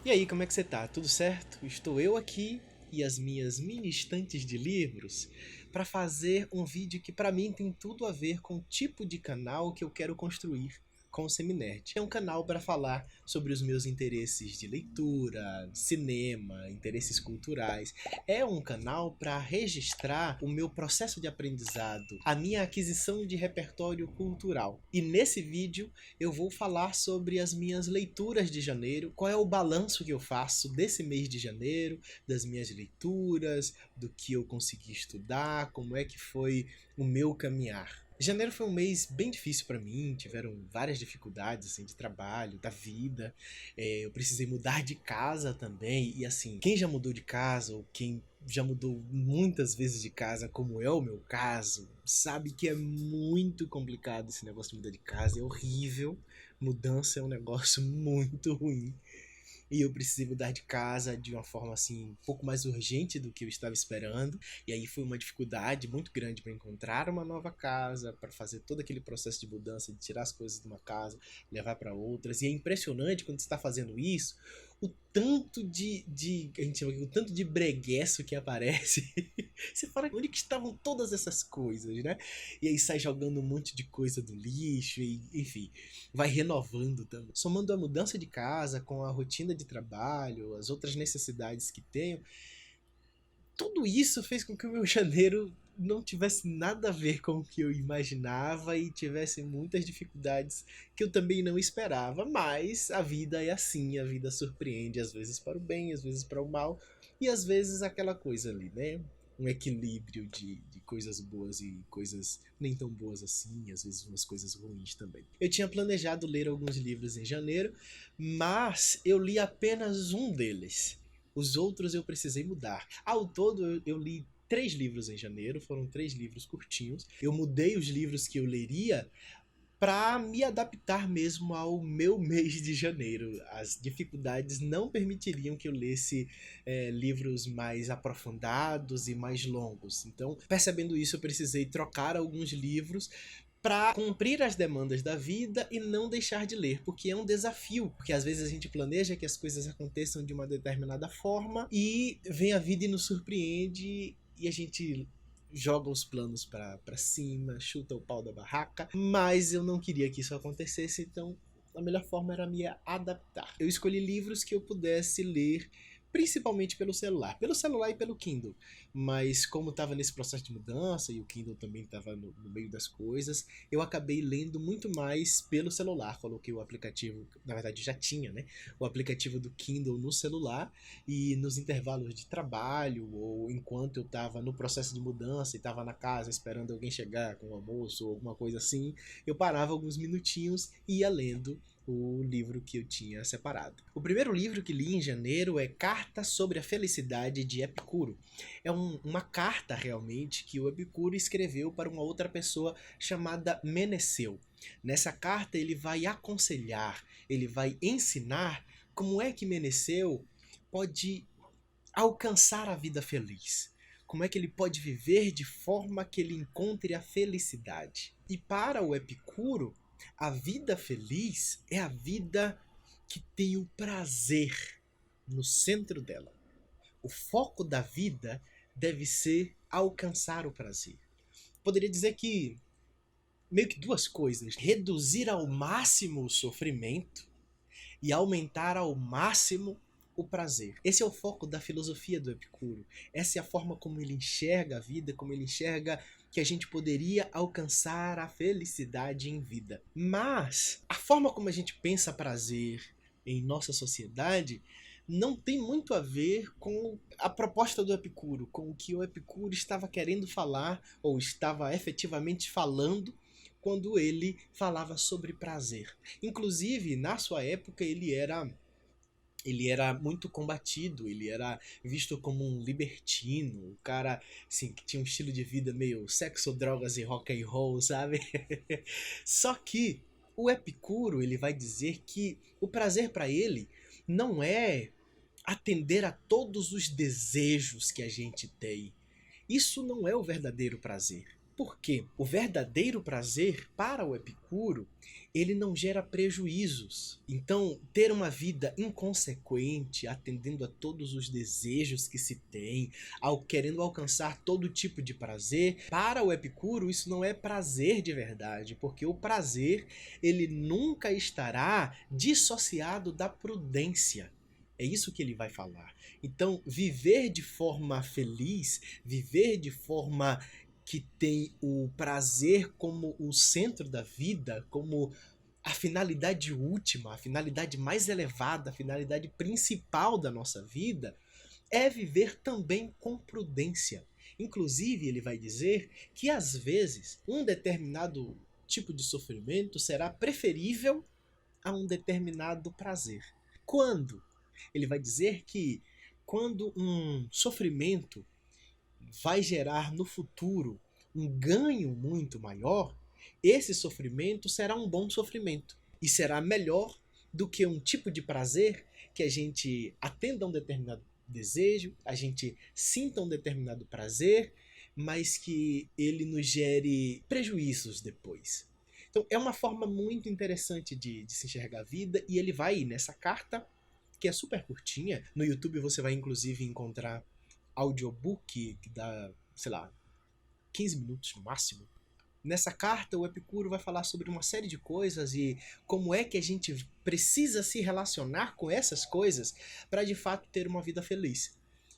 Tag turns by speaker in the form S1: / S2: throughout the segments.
S1: E aí, como é que você tá? Tudo certo? Estou eu aqui e as minhas mini estantes de livros para fazer um vídeo que para mim tem tudo a ver com o tipo de canal que eu quero construir com o Seminerd. É um canal para falar sobre os meus interesses de leitura, cinema, interesses culturais. É um canal para registrar o meu processo de aprendizado, a minha aquisição de repertório cultural. E nesse vídeo eu vou falar sobre as minhas leituras de janeiro, qual é o balanço que eu faço desse mês de janeiro, das minhas leituras, do que eu consegui estudar, como é que foi o meu caminhar. Janeiro foi um mês bem difícil para mim, tiveram várias dificuldades assim, de trabalho, da vida, eu precisei mudar de casa também, e assim, quem já mudou de casa, ou quem já mudou muitas vezes de casa, como é o meu caso, sabe que é muito complicado esse negócio de mudar de casa, é horrível, mudança é um negócio muito ruim. E eu precisei mudar de casa de uma forma assim um pouco mais urgente do que eu estava esperando. E aí foi uma dificuldade muito grande para encontrar uma nova casa, para fazer todo aquele processo de mudança, de tirar as coisas de uma casa, levar para outras. E é impressionante quando você está fazendo isso, o tanto a gente chama aqui, o tanto de breguesso que aparece. Você fala, onde que estavam todas essas coisas, né? E aí sai jogando um monte de coisa do lixo, e enfim, vai renovando também. Somando a mudança de casa com a rotina de trabalho, as outras necessidades que tenho, tudo isso fez com que o meu janeiro não tivesse nada a ver com o que eu imaginava e tivesse muitas dificuldades que eu também não esperava, mas a vida é assim, a vida surpreende, às vezes para o bem, às vezes para o mal, e às vezes aquela coisa ali, né? Um equilíbrio de coisas boas e coisas nem tão boas assim, às vezes umas coisas ruins também. Eu tinha planejado ler alguns livros em janeiro, mas eu li apenas um deles. Os outros eu precisei mudar. Ao todo, eu li 3 livros em janeiro, foram 3 livros curtinhos. Eu mudei os livros que eu leria para me adaptar mesmo ao meu mês de janeiro. As dificuldades não permitiriam que eu lesse livros mais aprofundados e mais longos. Então, percebendo isso, eu precisei trocar alguns livros para cumprir as demandas da vida e não deixar de ler, porque é um desafio, porque às vezes a gente planeja que as coisas aconteçam de uma determinada forma e vem a vida e nos surpreende e a gente joga os planos para cima, chuta o pau da barraca, mas eu não queria que isso acontecesse, então a melhor forma era me adaptar. Eu escolhi livros que eu pudesse ler principalmente pelo celular e pelo Kindle, mas como estava nesse processo de mudança e o Kindle também estava no meio das coisas, eu acabei lendo muito mais pelo celular. Coloquei o aplicativo, na verdade já tinha, né? O aplicativo do Kindle no celular e nos intervalos de trabalho ou enquanto eu estava no processo de mudança e estava na casa esperando alguém chegar com o almoço ou alguma coisa assim, eu parava alguns minutinhos e ia lendo o livro que eu tinha separado. O primeiro livro que li em janeiro é Carta sobre a Felicidade, de Epicuro. É uma carta realmente que o Epicuro escreveu para uma outra pessoa chamada Meneceu. Nessa carta ele vai aconselhar, ele vai ensinar como é que Meneceu pode alcançar a vida feliz. Como é que ele pode viver de forma que ele encontre a felicidade. E para o Epicuro, a vida feliz é a vida que tem o prazer no centro dela. O foco da vida deve ser alcançar o prazer. Poderia dizer que meio que duas coisas: reduzir ao máximo o sofrimento e aumentar ao máximo o prazer. Esse é o foco da filosofia do Epicuro. Essa é a forma como ele enxerga a vida, como ele enxerga que a gente poderia alcançar a felicidade em vida. Mas a forma como a gente pensa prazer em nossa sociedade não tem muito a ver com a proposta do Epicuro, com o que o Epicuro estava querendo falar ou estava efetivamente falando quando ele falava sobre prazer. Inclusive, na sua época, ele era muito combatido, ele era visto como um libertino, um cara assim, que tinha um estilo de vida meio sexo, drogas e rock and roll, sabe? Só que o Epicuro, ele vai dizer que o prazer para ele não é atender a todos os desejos que a gente tem. Isso não é o verdadeiro prazer. Por quê? O verdadeiro prazer, para o Epicuro, ele não gera prejuízos. Então, ter uma vida inconsequente, atendendo a todos os desejos que se tem, querendo alcançar todo tipo de prazer, para o Epicuro isso não é prazer de verdade, porque o prazer ele nunca estará dissociado da prudência. É isso que ele vai falar. Então, viver de forma feliz, viver de forma que tem o prazer como o centro da vida, como a finalidade última, a finalidade mais elevada, a finalidade principal da nossa vida, é viver também com prudência. Inclusive, ele vai dizer que às vezes um determinado tipo de sofrimento será preferível a um determinado prazer. Quando? Ele vai dizer que quando um sofrimento vai gerar no futuro um ganho muito maior, esse sofrimento será um bom sofrimento e será melhor do que um tipo de prazer que a gente atenda a um determinado desejo, a gente sinta um determinado prazer, mas que ele nos gere prejuízos depois. Então é uma forma muito interessante de se enxergar a vida, e ele vai nessa carta, que é super curtinha. No YouTube você vai inclusive encontrar audiobook que dá, sei lá, 15 minutos no máximo. Nessa carta, o Epicuro vai falar sobre uma série de coisas e como é que a gente precisa se relacionar com essas coisas para de fato ter uma vida feliz.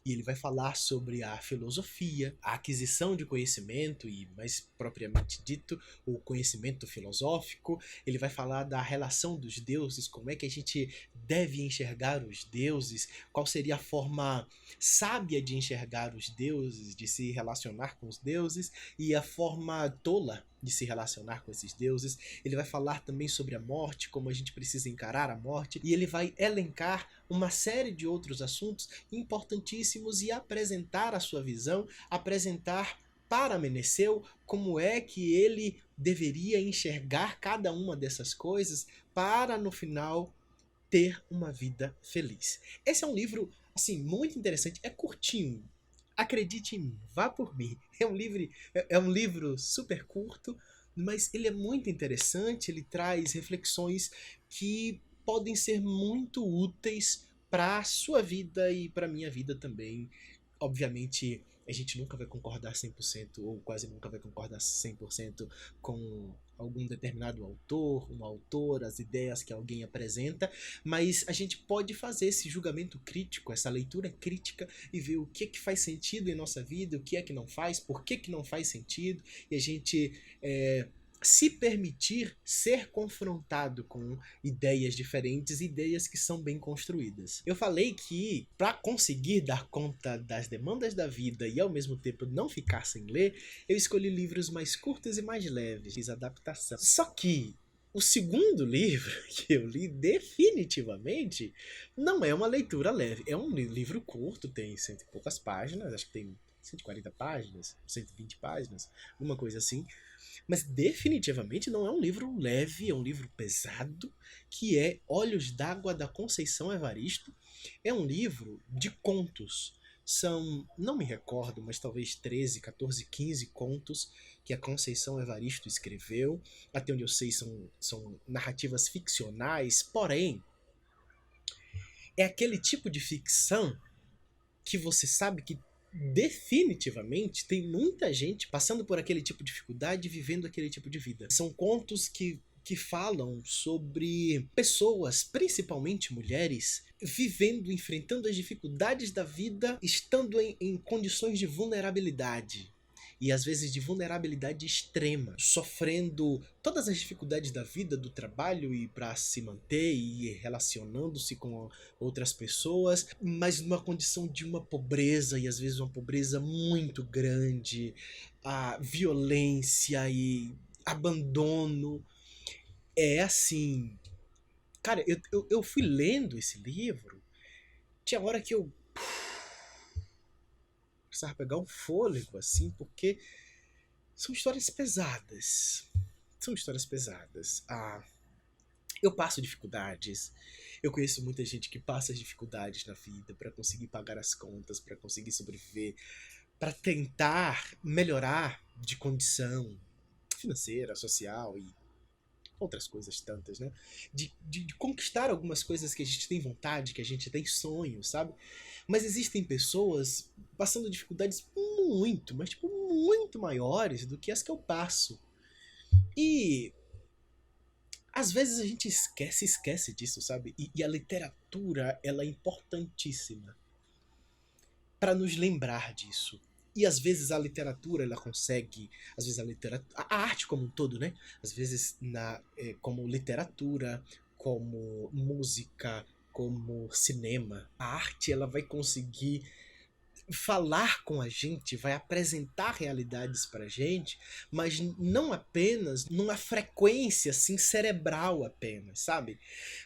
S1: E ele vai falar sobre a filosofia, a aquisição de conhecimento e, mais propriamente dito, o conhecimento filosófico. Ele vai falar da relação dos deuses, como é que a gente deve enxergar os deuses, qual seria a forma sábia de enxergar os deuses, de se relacionar com os deuses, e a forma tola de se relacionar com esses deuses. Ele vai falar também sobre a morte, como a gente precisa encarar a morte, e ele vai elencar uma série de outros assuntos importantíssimos e apresentar a sua visão, apresentar para Meneceu como é que ele deveria enxergar cada uma dessas coisas para, no final, ter uma vida feliz. Esse é um livro, assim, muito interessante. É curtinho. Acredite em mim, vá por mim. É um livro super curto, mas ele é muito interessante. Ele traz reflexões que podem ser muito úteis para a sua vida e para a minha vida também. Obviamente, a gente nunca vai concordar 100% ou quase nunca vai concordar 100% com algum determinado autor, uma autora, as ideias que alguém apresenta, mas a gente pode fazer esse julgamento crítico, essa leitura crítica e ver o que é que faz sentido em nossa vida, o que é que não faz, por que não faz sentido, e a gente se permitir ser confrontado com ideias diferentes, ideias que são bem construídas. Eu falei que para conseguir dar conta das demandas da vida e ao mesmo tempo não ficar sem ler, eu escolhi livros mais curtos e mais leves, fiz adaptação. Só que o segundo livro que eu li definitivamente não é uma leitura leve, é um livro curto, tem cento e poucas páginas, acho que tem 140 páginas, 120 páginas, uma coisa assim. Mas definitivamente não é um livro leve, é um livro pesado, que é Olhos d'Água, da Conceição Evaristo. É um livro de contos. São, não me recordo, mas talvez 13, 14, 15 contos que a Conceição Evaristo escreveu. Até onde eu sei são narrativas ficcionais, porém, é aquele tipo de ficção que você sabe que definitivamente tem muita gente passando por aquele tipo de dificuldade e vivendo aquele tipo de vida. São contos que falam sobre pessoas, principalmente mulheres, vivendo, enfrentando as dificuldades da vida, estando em condições de vulnerabilidade. E às vezes de vulnerabilidade extrema, sofrendo todas as dificuldades da vida, do trabalho e para se manter e relacionando-se com outras pessoas, mas numa condição de uma pobreza, e às vezes uma pobreza muito grande, a violência e abandono. É assim, cara, eu fui lendo esse livro, tinha hora que eu precisava pegar um fôlego, assim, porque são histórias pesadas. São histórias pesadas. Eu passo dificuldades. Eu conheço muita gente que passa dificuldades na vida para conseguir pagar as contas, para conseguir sobreviver. para tentar melhorar de condição financeira, social e outras coisas tantas, né? De conquistar algumas coisas que a gente tem vontade, que a gente tem sonho, sabe? Mas existem pessoas passando dificuldades muito, mas tipo, muito maiores do que as que eu passo. E às vezes a gente esquece disso, sabe? E a literatura, ela é importantíssima para nos lembrar disso. E às vezes a literatura, ela consegue, às vezes a literatura, a arte como um todo, né? Às vezes como literatura, como música, como cinema, a arte ela vai conseguir falar com a gente, vai apresentar realidades pra gente, mas não apenas numa frequência assim cerebral apenas, sabe?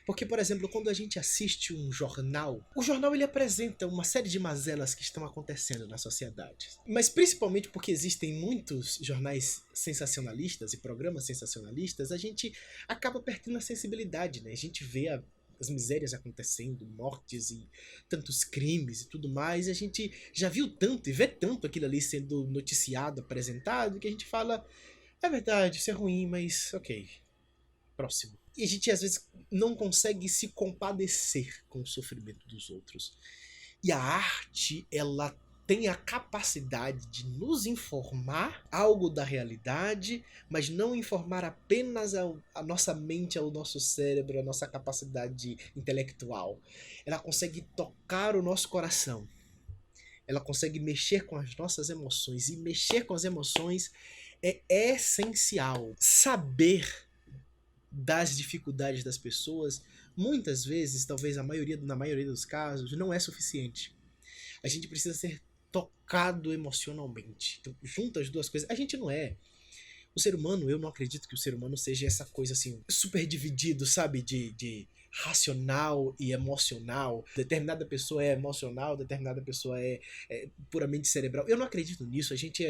S1: Porque, por exemplo, quando a gente assiste um jornal, o jornal ele apresenta uma série de mazelas que estão acontecendo na sociedade. Mas principalmente porque existem muitos jornais sensacionalistas e programas sensacionalistas, a gente acaba perdendo a sensibilidade, né? A gente vê as misérias acontecendo, mortes e tantos crimes e tudo mais, e a gente já viu tanto e vê tanto aquilo ali sendo noticiado, apresentado, que a gente fala, é verdade, isso é ruim, mas ok, próximo. E a gente às vezes não consegue se compadecer com o sofrimento dos outros. E a arte, ela tem a capacidade de nos informar algo da realidade, mas não informar apenas a nossa mente, ao nosso cérebro, a nossa capacidade intelectual. Ela consegue tocar o nosso coração. Ela consegue mexer com as nossas emoções. E mexer com as emoções é essencial. Saber das dificuldades das pessoas, muitas vezes, talvez na maioria dos casos, não é suficiente. A gente precisa ser tocado emocionalmente. Então, junta as duas coisas. A gente não é. O ser humano, eu não acredito que o ser humano seja essa coisa assim, super dividido, sabe? De racional e emocional. Determinada pessoa é emocional, determinada pessoa é puramente cerebral. Eu não acredito nisso. A gente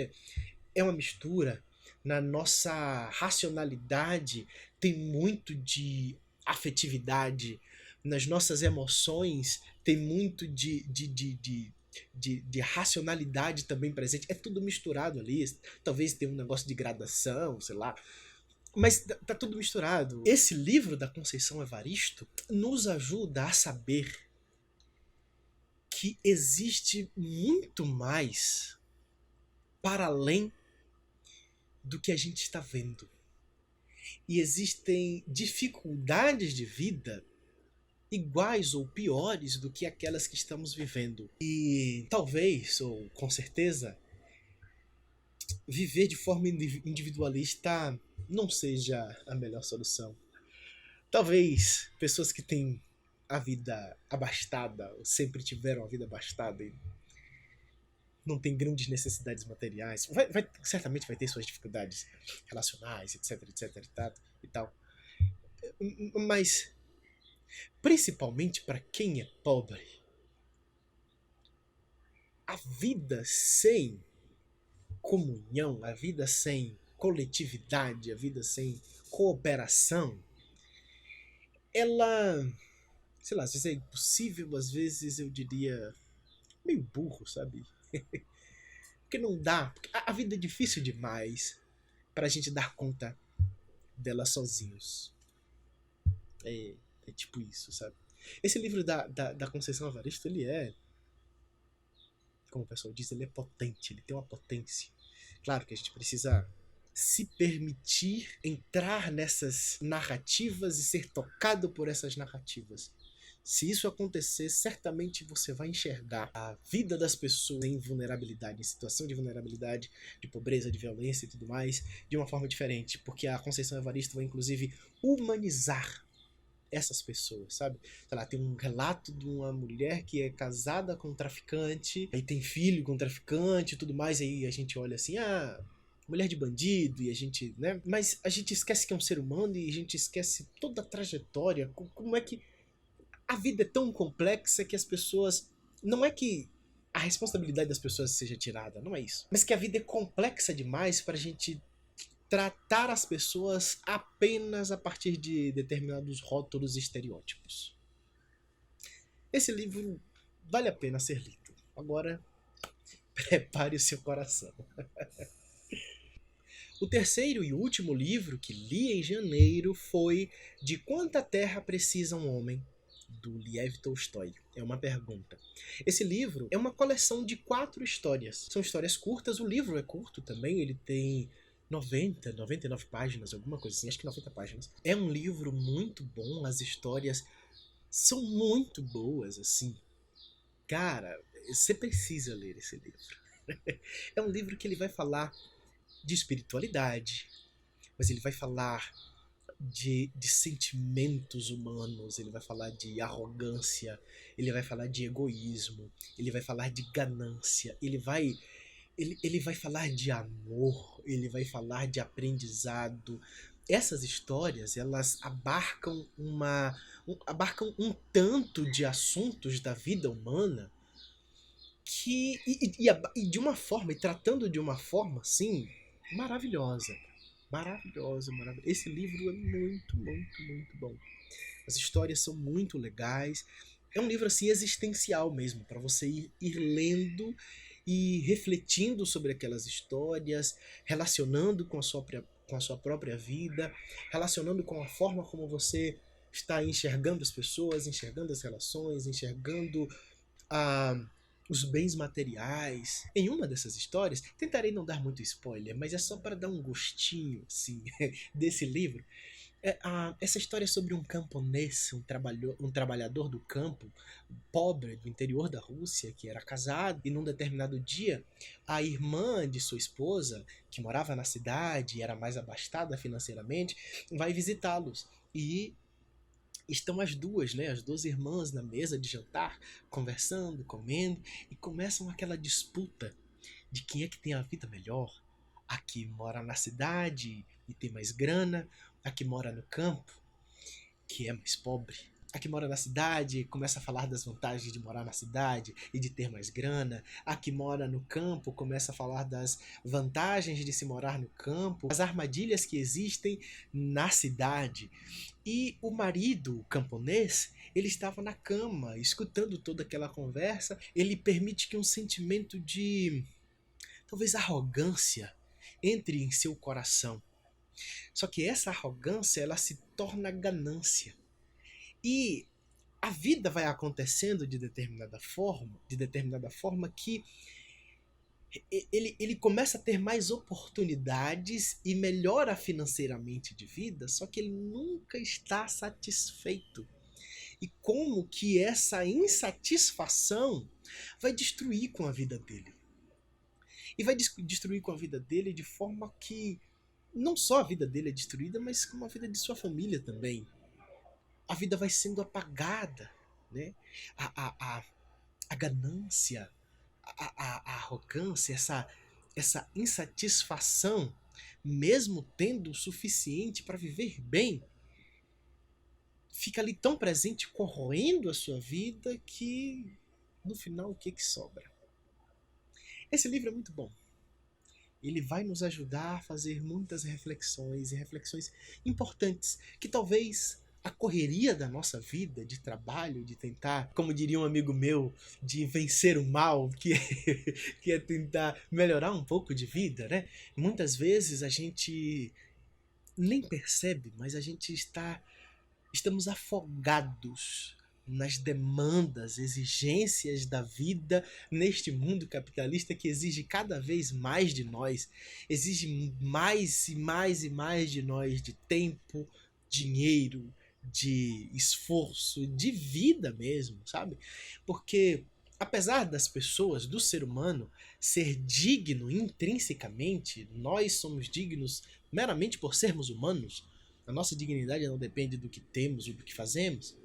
S1: é uma mistura. Na nossa racionalidade tem muito de afetividade. Nas nossas emoções tem muito de racionalidade também presente. É tudo misturado ali. Talvez tenha um negócio de gradação, sei lá. Mas tá tudo misturado. Esse livro da Conceição Evaristo nos ajuda a saber que existe muito mais para além do que a gente está vendo. E existem dificuldades de vida iguais ou piores do que aquelas que estamos vivendo. E talvez, ou com certeza, viver de forma individualista não seja a melhor solução. Talvez pessoas que têm a vida abastada, ou sempre tiveram a vida abastada e não tem grandes necessidades materiais, certamente vai ter suas dificuldades relacionais, etc, etc e tal. Mas, principalmente para quem é pobre, a vida sem comunhão, a vida sem coletividade, a vida sem cooperação, ela, sei lá, às vezes é impossível, às vezes eu diria meio burro, sabe? Porque não dá, porque a vida é difícil demais pra gente dar conta dela sozinhos. É tipo isso, sabe? Esse livro da Conceição Evaristo, ele é, como o pessoal diz, ele é potente, ele tem uma potência. Claro que a gente precisa se permitir entrar nessas narrativas e ser tocado por essas narrativas. Se isso acontecer, certamente você vai enxergar a vida das pessoas em vulnerabilidade, em situação de vulnerabilidade, de pobreza, de violência e tudo mais, de uma forma diferente, porque a Conceição Evaristo vai inclusive humanizar essas pessoas, sabe? Sei lá, tem um relato de uma mulher que é casada com um traficante, aí tem filho com um traficante e tudo mais, aí a gente olha assim, mulher de bandido, e a gente, né? Mas a gente esquece que é um ser humano e a gente esquece toda a trajetória, como é que a vida é tão complexa que as pessoas, não é que a responsabilidade das pessoas seja tirada, não é isso, mas que a vida é complexa demais pra gente tratar as pessoas apenas a partir de determinados rótulos e estereótipos. Esse livro vale a pena ser lido. Agora, Prepare o seu coração. O terceiro e último livro que li em janeiro foi De Quanta Terra Precisa um Homem, do Liev Tolstói. É uma pergunta. Esse livro é uma coleção de 4 histórias. São histórias curtas, o livro é curto também, ele tem 99 páginas, alguma coisa assim, acho que 90 páginas. É um livro muito bom, as histórias são muito boas, assim. Cara, você precisa ler esse livro. É um livro que ele vai falar de espiritualidade, mas ele vai falar de sentimentos humanos, ele vai falar de arrogância, ele vai falar de egoísmo, ele vai falar de ganância, ele vai falar de amor, ele vai falar de aprendizado. Essas histórias, elas abarcam um tanto de assuntos da vida humana que e de uma forma, e tratando de uma forma assim maravilhosa. Maravilhosa, maravilhosa. Esse livro é muito, muito, muito bom. As histórias são muito legais. É um livro assim existencial mesmo, para você ir lendo e refletindo sobre aquelas histórias, relacionando com a sua própria vida, relacionando com a forma como você está enxergando as pessoas, enxergando as relações, enxergando a os bens materiais. Em uma dessas histórias, tentarei não dar muito spoiler, mas é só para dar um gostinho assim desse livro. Essa história é sobre um camponês, um trabalhador do campo, pobre do interior da Rússia, que era casado, e num determinado dia, a irmã de sua esposa, que morava na cidade e era mais abastada financeiramente, vai visitá-los. E estão as duas, né, as duas irmãs na mesa de jantar, conversando, comendo, e começam aquela disputa de quem é que tem a vida melhor. A que mora na cidade e tem mais grana, a que mora no campo, que é mais pobre. A que mora na cidade começa a falar das vantagens de morar na cidade e de ter mais grana. A que mora no campo começa a falar das vantagens de se morar no campo, as armadilhas que existem na cidade. E o marido, o camponês, ele estava na cama, escutando toda aquela conversa. Ele permite que um sentimento de, talvez, arrogância entre em seu coração. Só que essa arrogância, ela se torna ganância. E a vida vai acontecendo de determinada forma que ele começa a ter mais oportunidades e melhora financeiramente de vida, só que ele nunca está satisfeito. E como que essa insatisfação vai destruir com a vida dele. E vai destruir com a vida dele de forma que não só a vida dele é destruída, mas como a vida de sua família também. A vida vai sendo apagada, né? A, a, a ganância, a arrogância, essa insatisfação, mesmo tendo o suficiente para viver bem, fica ali tão presente, corroendo a sua vida, que no final o que sobra? Esse livro é muito bom. Ele vai nos ajudar a fazer muitas reflexões, e reflexões importantes, que talvez a correria da nossa vida, de trabalho, de tentar, como diria um amigo meu, de vencer o mal, que é tentar melhorar um pouco de vida, né? Muitas vezes a gente nem percebe, mas a gente estamos afogados nas demandas, exigências da vida neste mundo capitalista que exige cada vez mais de nós, exige mais e mais e mais de nós, de tempo, dinheiro, de esforço, de vida mesmo, sabe? Porque apesar das pessoas, do ser humano, ser digno intrinsecamente, nós somos dignos meramente por sermos humanos. A nossa dignidade não depende do que temos ou do que fazemos.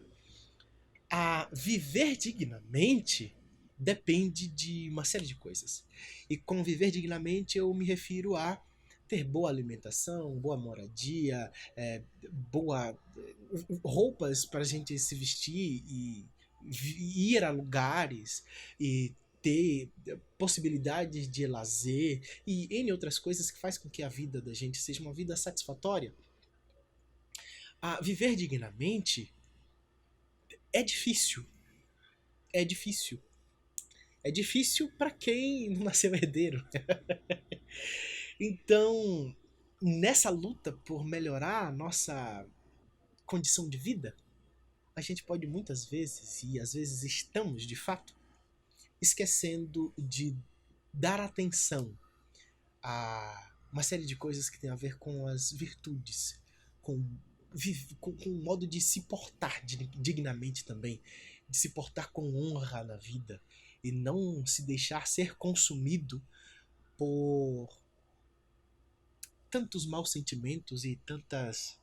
S1: A viver dignamente depende de uma série de coisas. E com viver dignamente eu me refiro a ter boa alimentação, boa moradia, boa roupas para a gente se vestir e ir a lugares e ter possibilidades de lazer e N outras coisas que faz com que a vida da gente seja uma vida satisfatória. A viver dignamente é difícil. É difícil. É difícil para quem não nasceu herdeiro. Então, nessa luta por melhorar a nossa condição de vida, a gente pode muitas vezes, e às vezes estamos de fato, esquecendo de dar atenção a uma série de coisas que tem a ver com as virtudes, com, com o modo de se portar dignamente também, de se portar com honra na vida e não se deixar ser consumido por tantos maus sentimentos e tantos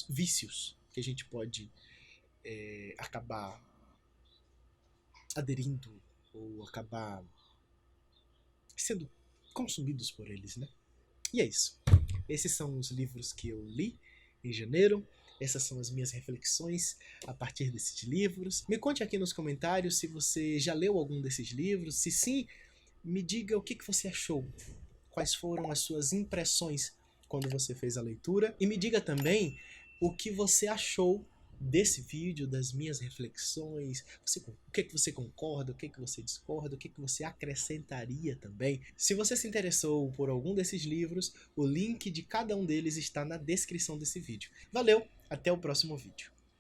S1: vícios que a gente pode acabar aderindo ou acabar sendo consumidos por eles, né? E é isso. Esses são os livros que eu li em janeiro. Essas são as minhas reflexões a partir desses livros. Me conte aqui nos comentários se você já leu algum desses livros. Se sim, me diga o que você achou. Quais foram as suas impressões quando você fez a leitura. E me diga também o que você achou desse vídeo, das minhas reflexões, o que você concorda, o que você discorda, o que você acrescentaria também. Se você se interessou por algum desses livros, o link de cada um deles está na descrição desse vídeo. Valeu, até o próximo vídeo.